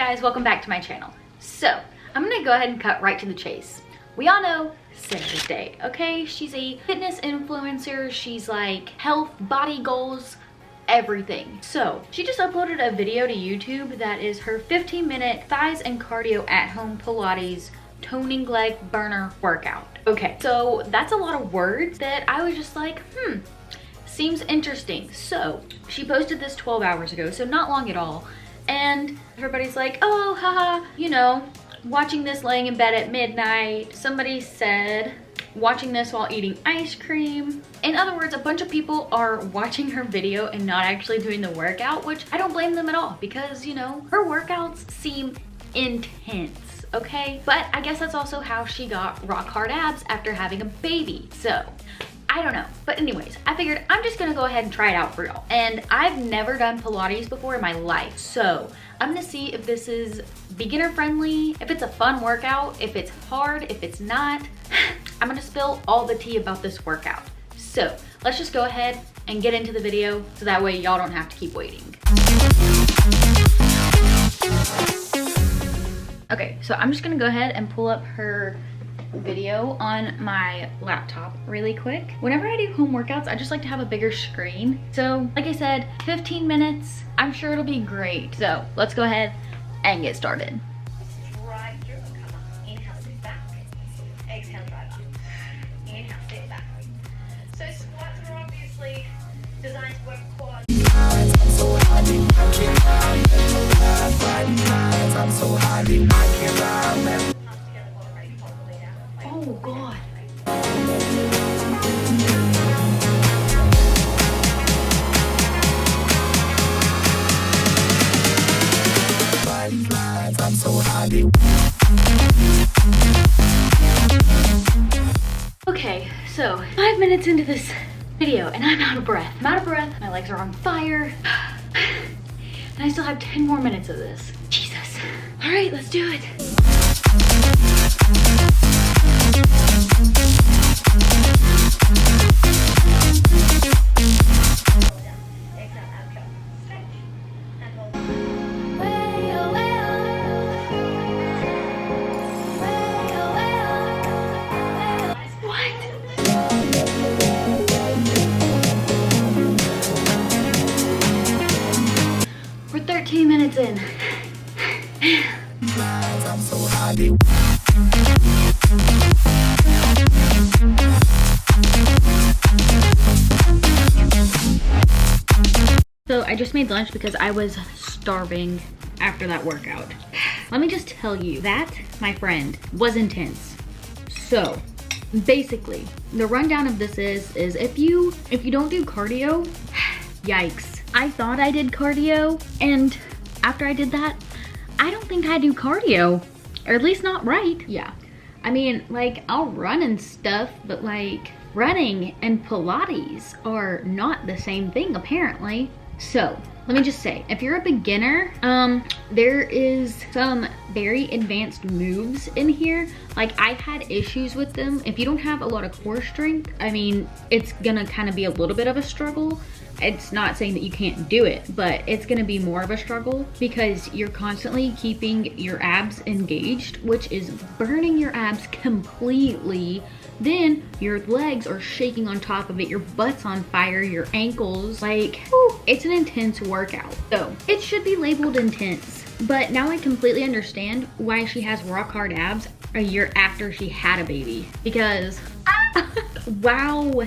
guys, welcome back to my channel. So I'm gonna go ahead and cut right to the chase. We all know Sarah's Day, okay? She's a fitness influencer. She's like health, body goals, everything. So she just uploaded a video to YouTube that is her 15-minute thighs and cardio at home Pilates toning leg burner workout. Okay, so that's a lot of words that I was just like, seems interesting. So she posted this 12 hours ago, so not long at all. And everybody's like, oh, haha, you know, watching this laying in bed at midnight. Somebody said watching this while eating ice cream. In other words, a bunch of people are watching her video and not actually doing the workout, which I don't blame them at all because, you know, her workouts seem intense, okay? But I guess that's also how she got rock hard abs after having a baby. So I don't know, but anyways, I figured I'm just gonna go ahead and try it out for y'all. And I've never done Pilates before in my life, so I'm gonna see if this is beginner friendly, if it's a fun workout, if it's hard, if it's not. I'm gonna spill all the tea about this workout. So let's just go ahead and get into the video so that way y'all don't have to keep waiting. Okay, so I'm just gonna go ahead and pull up her video on my laptop really quick. Whenever I do home workouts, I just like to have a bigger screen. So like I said, 15 minutes, I'm sure it'll be great. So let's go ahead and get started. Drive through, come on, inhale, sit back, exhale, drive up, inhale, sit back. So squats are obviously designed to work quads. Oh God. Okay, so 5 minutes into this video and I'm out of breath. I'm out of breath, my legs are on fire. And I still have 10 more minutes of this. Jesus. All right, let's do it. We're 13 minutes in. So I just made lunch because I was starving after that workout. Let me just tell you that, my friend, was intense. So basically, the rundown of this is if you don't do cardio, yikes. I thought I did cardio, and after I did that, I don't think I do cardio, or at least not right. Yeah, I mean, like, I'll run and stuff, but like running and Pilates are not the same thing apparently. So let me just say, if you're a beginner, there is some very advanced moves in here. Like, I've had issues with them. If you don't have a lot of core strength, I mean, it's gonna kind of be a little bit of a struggle. It's not saying that you can't do it, but it's gonna be more of a struggle because you're constantly keeping your abs engaged, which is burning your abs completely. Then your legs are shaking on top of it, your butt's on fire, your ankles, like, whew, it's an intense workout. So it should be labeled intense, but now I completely understand why she has rock hard abs a year after she had a baby, because wow,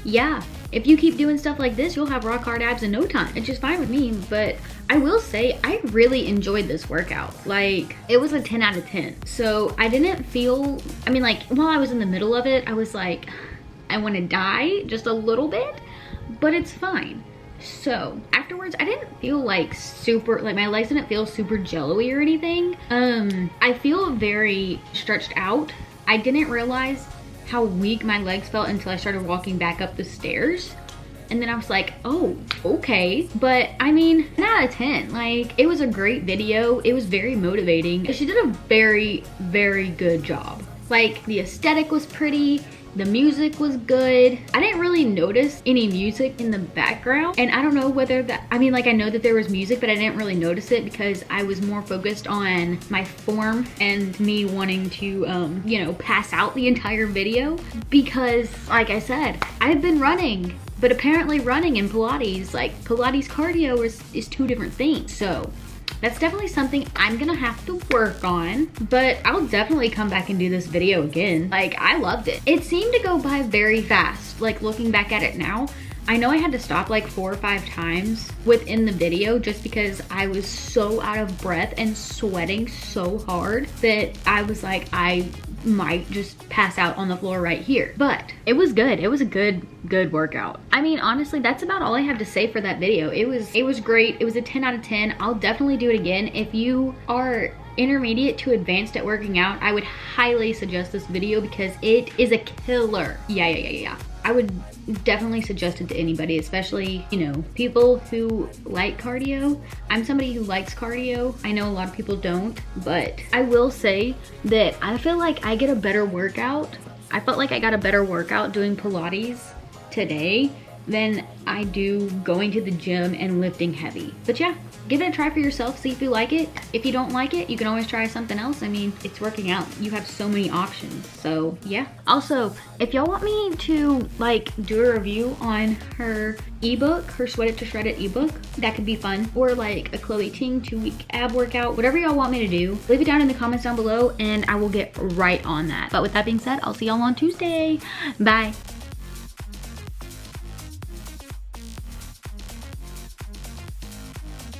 yeah, if you keep doing stuff like this, you'll have rock hard abs in no time. It's just fine with me, but I will say I really enjoyed this workout. Like, it was a 10 out of 10. So I didn't feel, I mean, like, while I was in the middle of it, I was like, I want to die just a little bit, but it's fine. So afterwards, I didn't feel like super, like my legs didn't feel super jello-y or anything. I feel very stretched out. I didn't realize how weak my legs felt until I started walking back up the stairs. And then I was like, oh, okay. But I mean, 10 out of 10. Like, it was a great video. It was very motivating. She did a very, very good job. Like, the aesthetic was pretty. The music was good. I didn't really notice any music in the background, and I don't know whether that, I mean, like, I know that there was music, but I didn't really notice it because I was more focused on my form and me wanting to, you know, pass out the entire video because, like I said, I've been running, but apparently running and Pilates, like Pilates cardio is two different things. So that's definitely something I'm gonna have to work on, but I'll definitely come back and do this video again. Like, I loved it. It seemed to go by very fast. Like, looking back at it now, I know I had to stop like 4 or 5 times within the video just because I was so out of breath and sweating so hard that I was like, I might just pass out on the floor right here. But it was good. It was a good workout. I mean, honestly, that's about all I have to say for that video. It was great. It was a 10 out of 10. I'll definitely do it again. If you are intermediate to advanced at working out, I would highly suggest this video because it is a killer. Yeah. I would definitely suggest it to anybody, especially, you know, people who like cardio. I'm somebody who likes cardio. I know a lot of people don't, but I will say that I feel like I get a better workout. I felt like I got a better workout doing Pilates today than I do going to the gym and lifting heavy. But yeah, give it a try for yourself, see if you like it. If you don't like it, you can always try something else. I mean, it's working out. You have so many options, so yeah. Also, if y'all want me to like do a review on her ebook, her Sweat It to Shred It ebook, that could be fun. Or like a Chloe Ting 2-week ab workout, whatever y'all want me to do, leave it down in the comments down below and I will get right on that. But with that being said, I'll see y'all on Tuesday. Bye.